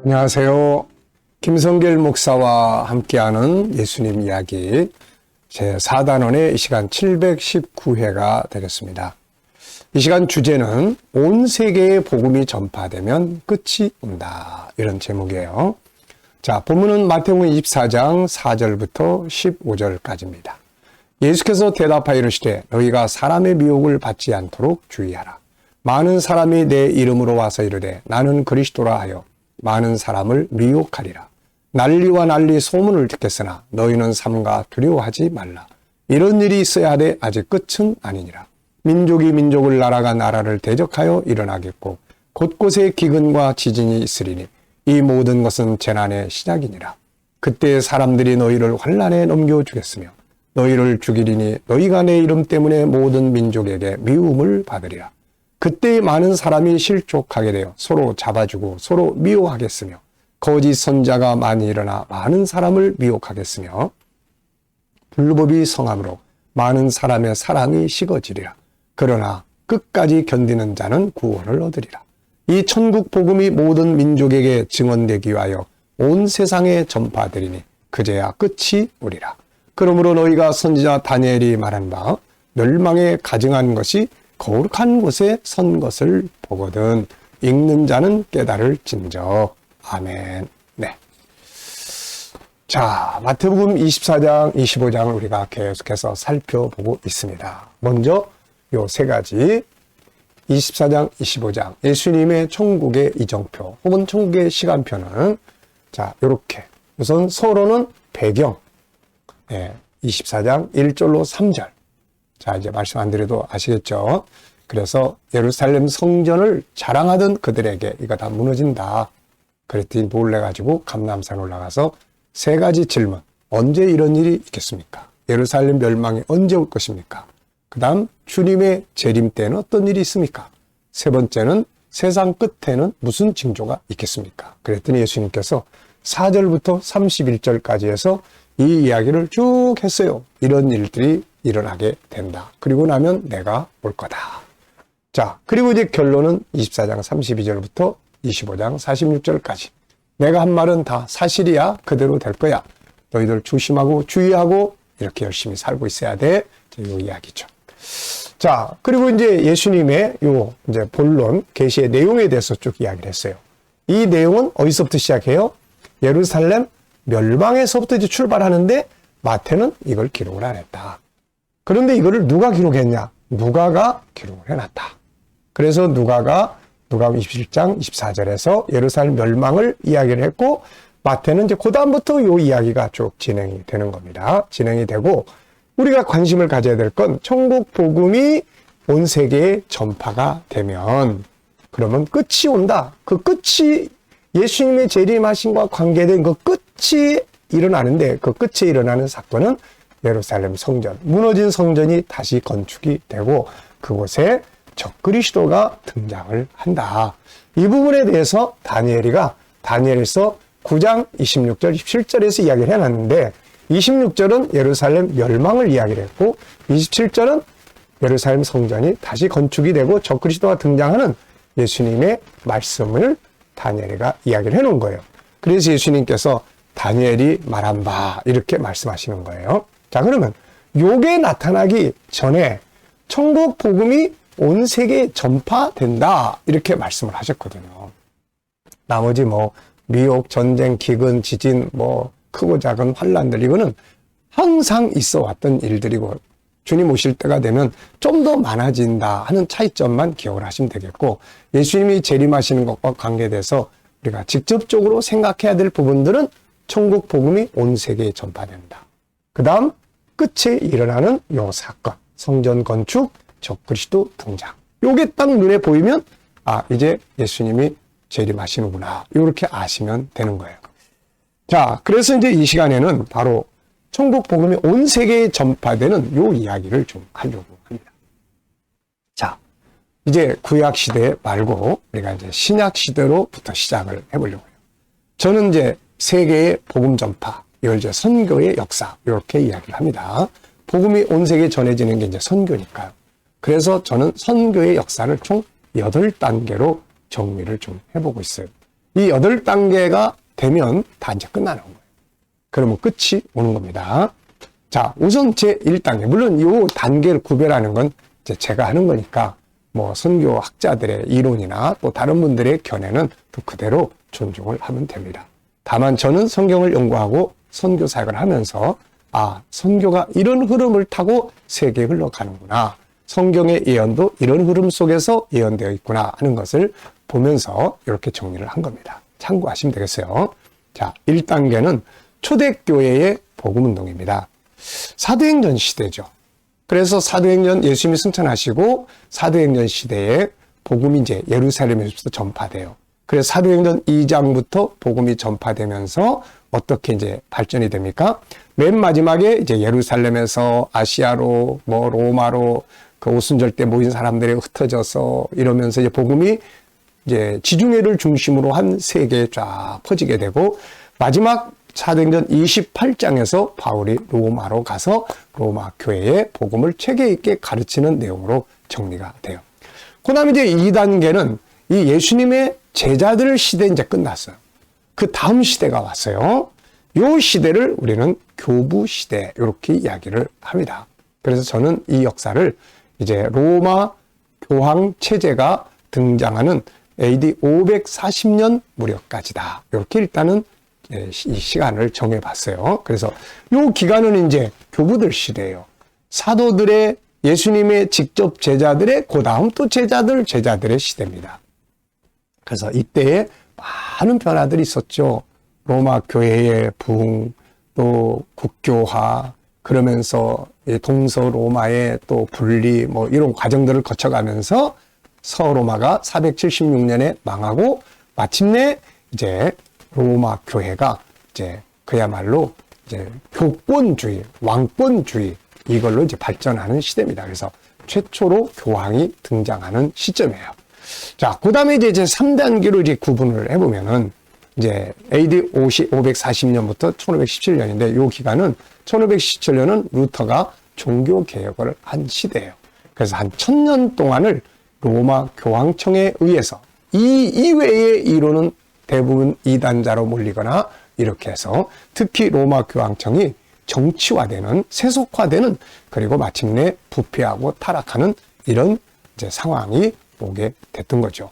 안녕하세요. 김성길 목사와 함께하는 예수님 이야기 제4단원의 이 시간 719회가 되겠습니다. 이 시간 주제는 온 세계에 복음이 전파되면 끝이 온다. 이런 제목이에요. 자, 본문은 마태복음 24장 4절부터 15절까지입니다. 예수께서 대답하여 이르시되 너희가 사람의 미혹을 받지 않도록 주의하라. 많은 사람이 내 이름으로 와서 이르되 나는 그리스도라 하여 많은 사람을 미혹하리라. 난리와 난리 소문을 듣겠으나 너희는 삼가 두려워하지 말라. 이런 일이 있어야 하되 아직 끝은 아니니라. 민족이 민족을 나라가 나라를 대적하여 일어나겠고 곳곳에 기근과 지진이 있으리니 이 모든 것은 재난의 시작이니라. 그때 사람들이 너희를 환난에 넘겨주겠으며 너희를 죽이리니 너희가 내 이름 때문에 모든 민족에게 미움을 받으리라. 그때 많은 사람이 실족하게 되어 서로 잡아주고 서로 미워하겠으며 거짓 선자가 많이 일어나 많은 사람을 미혹하겠으며 불법이 성함으로 많은 사람의 사랑이 식어지리라. 그러나 끝까지 견디는 자는 구원을 얻으리라. 이 천국 복음이 모든 민족에게 증언되기 위하여 온 세상에 전파되리니 그제야 끝이 오리라. 그러므로 너희가 선지자 다니엘이 말한 바 멸망에 가증한 것이 거룩한 곳에 선 것을 보거든 읽는 자는 깨달을진저. 아멘. 네. 자, 마태복음 24장, 25장을 우리가 계속해서 살펴보고 있습니다. 먼저 요 세 가지 24장, 25장 예수님의 천국의 이정표 혹은 천국의 시간표는 자, 요렇게 우선 서론은 배경 24장 1절로 3절 자, 이제 말씀 안 드려도 아시겠죠? 그래서 예루살렘 성전을 자랑하던 그들에게 이거 다 무너진다. 그랬더니 놀래가지고 감람산 올라가서 세 가지 질문. 언제 이런 일이 있겠습니까? 예루살렘 멸망이 언제 올 것입니까? 그 다음 주님의 재림 때는 어떤 일이 있습니까? 세 번째는 세상 끝에는 무슨 징조가 있겠습니까? 그랬더니 예수님께서 4절부터 31절까지 해서 이 이야기를 쭉 했어요. 이런 일들이 일어나게 된다. 그리고 나면 내가 올 거다. 자, 그리고 이제 결론은 24장 32절부터 25장 46절까지. 내가 한 말은 다 사실이야. 그대로 될 거야. 너희들 조심하고 주의하고 이렇게 열심히 살고 있어야 돼. 이 이야기죠. 자, 그리고 이제 예수님의 요 이제 본론, 계시의 내용에 대해서 쭉 이야기를 했어요. 이 내용은 어디서부터 시작해요? 예루살렘 멸망에서부터 이제 출발하는데 마태는 이걸 기록을 안 했다. 그런데 이거를 누가 기록했냐? 누가가 기록을 해놨다. 그래서 누가가 누가복음 27장 24절에서 예루살렘 멸망을 이야기를 했고 마태는 이제 그 다음부터 이 이야기가 쭉 진행이 되는 겁니다. 진행이 되고 우리가 관심을 가져야 될 건 천국 복음이 온 세계에 전파가 되면 그러면 끝이 온다. 그 끝이 예수님의 재림하심과 관계된 그 끝이 일어나는데 그 끝에 일어나는 사건은 예루살렘 성전, 무너진 성전이 다시 건축이 되고 그곳에 적그리스도가 등장을 한다. 이 부분에 대해서 다니엘에서 9장 26절, 17절에서 이야기를 해놨는데 26절은 예루살렘 멸망을 이야기를 했고 27절은 예루살렘 성전이 다시 건축이 되고 적그리스도가 등장하는 예수님의 말씀을 다니엘이가 이야기를 해놓은 거예요. 그래서 예수님께서 다니엘이 말한 바 이렇게 말씀하시는 거예요. 자, 그러면 요게 나타나기 전에 천국 복음이 온 세계에 전파된다 이렇게 말씀을 하셨거든요. 나머지 미혹, 전쟁, 기근, 지진, 크고 작은 환란들 이거는 항상 있어 왔던 일들이고 주님 오실 때가 되면 좀 더 많아진다 하는 차이점만 기억을 하시면 되겠고 예수님이 재림하시는 것과 관계돼서 우리가 직접적으로 생각해야 될 부분들은 천국 복음이 온 세계에 전파된다. 그 다음 끝에 일어나는 요 사건, 성전 건축, 적그리스도 등장. 요게 딱 눈에 보이면 이제 예수님이 재림하시는구나. 이렇게 아시면 되는 거예요. 자, 그래서 이제 이 시간에는 바로 천국 복음이 온 세계에 전파되는 요 이야기를 좀 하려고 합니다. 자, 이제 구약 시대 말고 우리가 이제 신약 시대로부터 시작을 해보려고 해요. 저는 이제 세계의 복음 전파, 이걸 이제 선교의 역사 이렇게 이야기를 합니다. 복음이 온 세계에 전해지는 게 이제 선교니까요. 그래서 저는 선교의 역사를 총 8단계로 정리를 좀 해보고 있어요. 이 8단계가 되면 다 이제 끝나는 거예요. 그러면 끝이 오는 겁니다. 자, 우선 제1단계. 물론 이 단계를 구별하는 건 이제 제가 하는 거니까 뭐 선교학자들의 이론이나 또 다른 분들의 견해는 또 그대로 존중을 하면 됩니다. 다만 저는 성경을 연구하고 선교 사역을 하면서 선교가 이런 흐름을 타고 세계에 흘러가는구나. 성경의 예언도 이런 흐름 속에서 예언되어 있구나 하는 것을 보면서 이렇게 정리를 한 겁니다. 참고하시면 되겠어요. 자, 1단계는 초대교회의 복음운동입니다. 사도행전 시대죠. 그래서 사도행전 예수님이 승천하시고 사도행전 시대에 복음이 이제 예루살렘에서부터 전파돼요. 그래서 사도행전 2장부터 복음이 전파되면서 어떻게 이제 발전이 됩니까? 맨 마지막에 이제 예루살렘에서 아시아로 뭐 로마로 그 오순절대 모인 사람들이 흩어져서 이러면서 이제 복음이 이제 지중해를 중심으로 한 세계에 쫙 퍼지게 되고 마지막 사도행전 28장에서 바울이 로마로 가서 로마 교회의 복음을 체계 있게 가르치는 내용으로 정리가 돼요. 그 다음에 이제 2단계는 이 예수님의 제자들 시대 이제 끝났어요. 그 다음 시대가 왔어요. 요 시대를 우리는 교부 시대 이렇게 이야기를 합니다. 그래서 저는 이 역사를 이제 로마 교황 체제가 등장하는 AD 540년 무렵까지다. 이렇게 일단은 이 시간을 정해봤어요. 그래서 이 기간은 이제 교부들 시대예요. 사도들의 예수님의 직접 제자들의 그 다음 또 제자들의 시대입니다. 그래서 이때에 많은 변화들이 있었죠. 로마 교회의 부흥, 또 국교화, 그러면서 동서 로마의 또 분리, 뭐 이런 과정들을 거쳐가면서 서로마가 476년에 망하고 마침내 이제 로마 교회가 이제 그야말로 이제 교권주의, 왕권주의 이걸로 이제 발전하는 시대입니다. 그래서 최초로 교황이 등장하는 시점이에요. 자, 그 다음에 이제 3단계로 이제 구분을 해보면은 이제 AD 540년부터 1517년인데 이 기간은 1517년은 루터가 종교 개혁을 한 시대예요. 그래서 한 1000년 동안을 로마 교황청에 의해서 이 이외의 이론은 대부분 이단자로 몰리거나 이렇게 해서 특히 로마 교황청이 정치화되는, 세속화되는, 그리고 마침내 부패하고 타락하는 이런 이제 상황이 오게 됐던 거죠.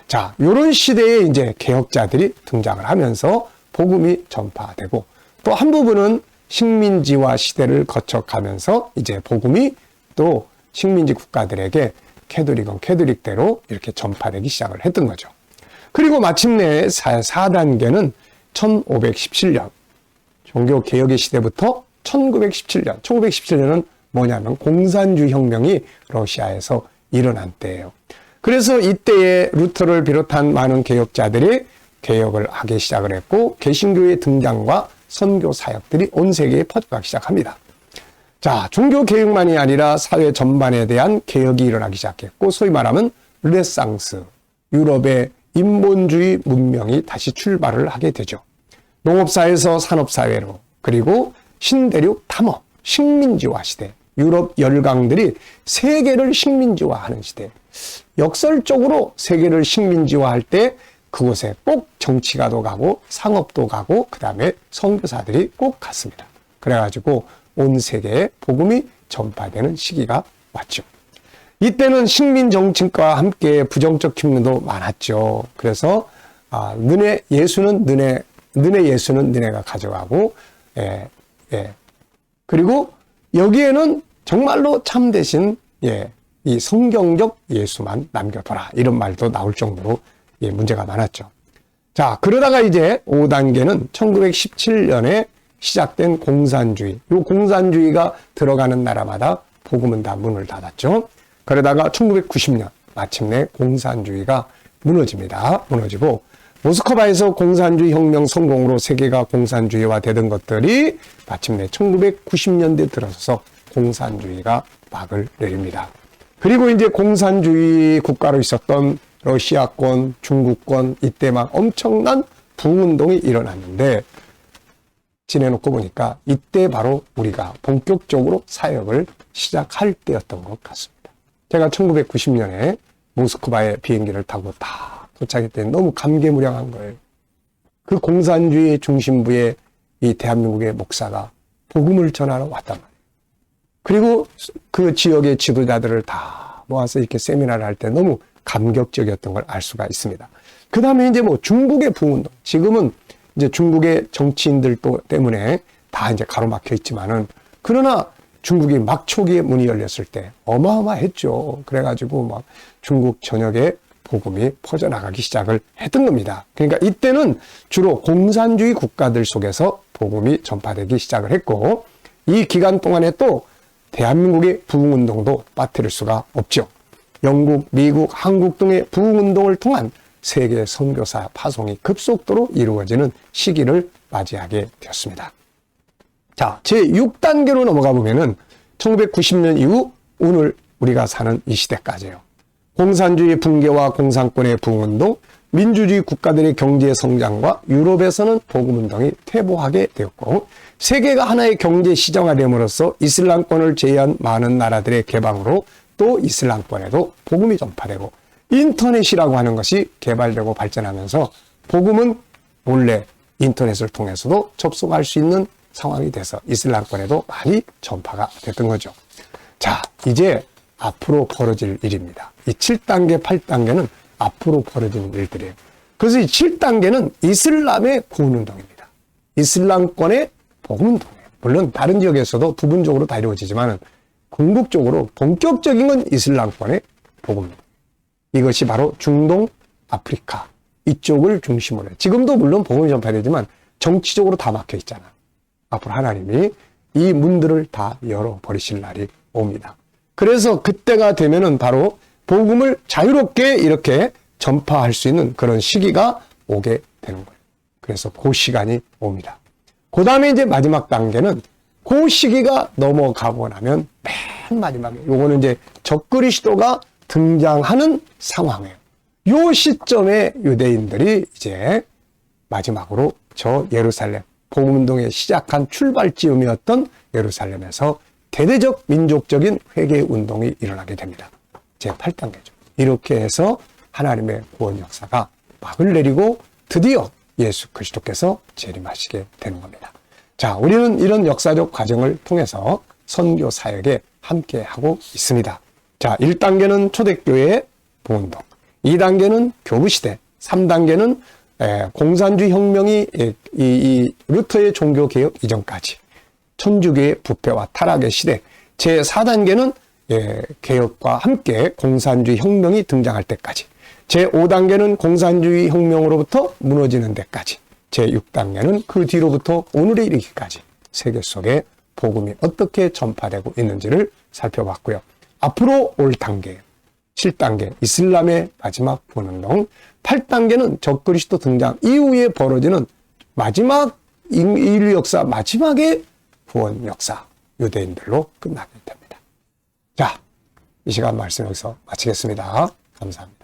자, 이런 시대에 이제 개혁자들이 등장을 하면서 복음이 전파되고 또 한 부분은 식민지화 시대를 거쳐가면서 이제 복음이 또 식민지 국가들에게 캐톨릭은 캐톨릭대로 이렇게 전파되기 시작을 했던 거죠. 그리고 마침내 4단계는 1517년 종교개혁의 시대부터 1917년 1917년은 뭐냐면 공산주의 혁명이 러시아에서 일어난 때예요. 그래서 이때에 루터를 비롯한 많은 개혁자들이 개혁을 하기 시작을 했고 개신교의 등장과 선교 사역들이 온 세계에 퍼져가기 시작합니다. 자, 종교개혁만이 아니라 사회 전반에 대한 개혁이 일어나기 시작했고 소위 말하면 르네상스, 유럽의 인본주의 문명이 다시 출발을 하게 되죠. 농업사회에서 산업사회로, 그리고 신대륙 탐험, 식민지화 시대, 유럽 열강들이 세계를 식민지화하는 시대. 역설적으로 세계를 식민지화할 때 그곳에 꼭 정치가도 가고 상업도 가고 그 다음에 선교사들이 꼭 갔습니다. 그래가지고 온 세계에 복음이 전파되는 시기가 왔죠. 이때는 식민 정치과 함께 부정적 흉내도 많았죠. 그래서 너네 예수는 너네가 가져가고 그리고 여기에는 정말로 참되신 이 성경적 예수만 남겨둬라 이런 말도 나올 정도로 문제가 많았죠. 자, 그러다가 이제 5단계는 1917년에 시작된 공산주의. 이 공산주의가 들어가는 나라마다 복음은 다 문을 닫았죠. 그러다가 1990년 마침내 공산주의가 무너집니다. 무너지고 모스크바에서 공산주의 혁명 성공으로 세계가 공산주의화 되던 것들이 마침내 1990년대 들어서서 공산주의가 막을 내립니다. 그리고 이제 공산주의 국가로 있었던 러시아권, 중국권 이때 막 엄청난 부흥운동이 일어났는데 지내놓고 보니까 이때 바로 우리가 본격적으로 사역을 시작할 때였던 것 같습니다. 제가 1990년에 모스크바에 비행기를 타고 다 도착했더니 너무 감개무량한 거예요. 그 공산주의 중심부의 이 대한민국의 목사가 복음을 전하러 왔단 말이에요. 그리고 그 지역의 지도자들을 다 모아서 이렇게 세미나를 할 때 너무 감격적이었던 걸 알 수가 있습니다. 그 다음에 이제 뭐 중국의 부흥운동. 지금은 이제 중국의 정치인들 때문에 다 이제 가로막혀 있지만은, 그러나 중국이 막 초기에 문이 열렸을 때 어마어마했죠. 그래가지고 막 중국 전역에 복음이 퍼져나가기 시작을 했던 겁니다. 그러니까 이때는 주로 공산주의 국가들 속에서 복음이 전파되기 시작을 했고, 이 기간 동안에 또 대한민국의 부흥운동도 빠뜨릴 수가 없죠. 영국, 미국, 한국 등의 부흥운동을 통한 세계 선교사 파송이 급속도로 이루어지는 시기를 맞이하게 되었습니다. 자, 제6단계로 넘어가 보면은 1990년 이후 오늘 우리가 사는 이 시대까지예요. 공산주의 붕괴와 공산권의 부흥운동, 민주주의 국가들의 경제 성장과 유럽에서는 복음운동이 퇴보하게 되었고, 세계가 하나의 경제 시장화 됨으로써 이슬람권을 제외한 많은 나라들의 개방으로 또 이슬람권에도 복음이 전파되고, 인터넷이라고 하는 것이 개발되고 발전하면서 복음은 몰래 인터넷을 통해서도 접속할 수 있는 상황이 돼서 이슬람권에도 많이 전파가 됐던 거죠. 자, 이제 앞으로 벌어질 일입니다. 이 7단계, 8단계는 앞으로 벌어지는 일들이에요. 그래서 이 7단계는 이슬람의 구원운동입니다. 이슬람권의 복음운동이에요. 물론 다른 지역에서도 부분적으로 다 이루어지지만 궁극적으로 본격적인 건 이슬람권의 복음운동. 이것이 바로 중동, 아프리카 이쪽을 중심으로 해요. 지금도 물론 복음이 전파되지만 정치적으로 다 막혀 있잖아. 앞으로 하나님이 이 문들을 다 열어버리실 날이 옵니다. 그래서 그때가 되면은 바로 복음을 자유롭게 이렇게 전파할 수 있는 그런 시기가 오게 되는 거예요. 그래서 그 시간이 옵니다. 그 다음에 이제 마지막 단계는 그 시기가 넘어가고 나면 맨 마지막에 요거는 이제 적그리스도가 등장하는 상황이에요. 요 시점에 유대인들이 이제 마지막으로 저 예루살렘 복음운동의 시작한 출발지음이었던 예루살렘에서 대대적 민족적인 회개운동이 일어나게 됩니다. 제8단계죠. 이렇게 해서 하나님의 구원 역사가 막을 내리고 드디어 예수 그리스도께서 재림하시게 되는 겁니다. 자, 우리는 이런 역사적 과정을 통해서 선교 사역에 함께하고 있습니다. 자, 1단계는 초대교회의 부흥운동, 2단계는 교부시대, 3단계는 공산주의 혁명이 이 루터의 종교개혁 이전까지 천주교의 부패와 타락의 시대, 제4단계는 개혁과 함께 공산주의 혁명이 등장할 때까지, 제5단계는 공산주의 혁명으로부터 무너지는 데까지, 제6단계는 그 뒤로부터 오늘에 이르기까지 세계 속에 복음이 어떻게 전파되고 있는지를 살펴봤고요. 앞으로 올 단계, 7단계 이슬람의 마지막 부흥운동, 8단계는 적그리스도 등장 이후에 벌어지는 마지막 인류 역사 마지막의 구원 역사, 유대인들로 끝나게 됩니다. 자, 이 시간 말씀 여기서 마치겠습니다. 감사합니다.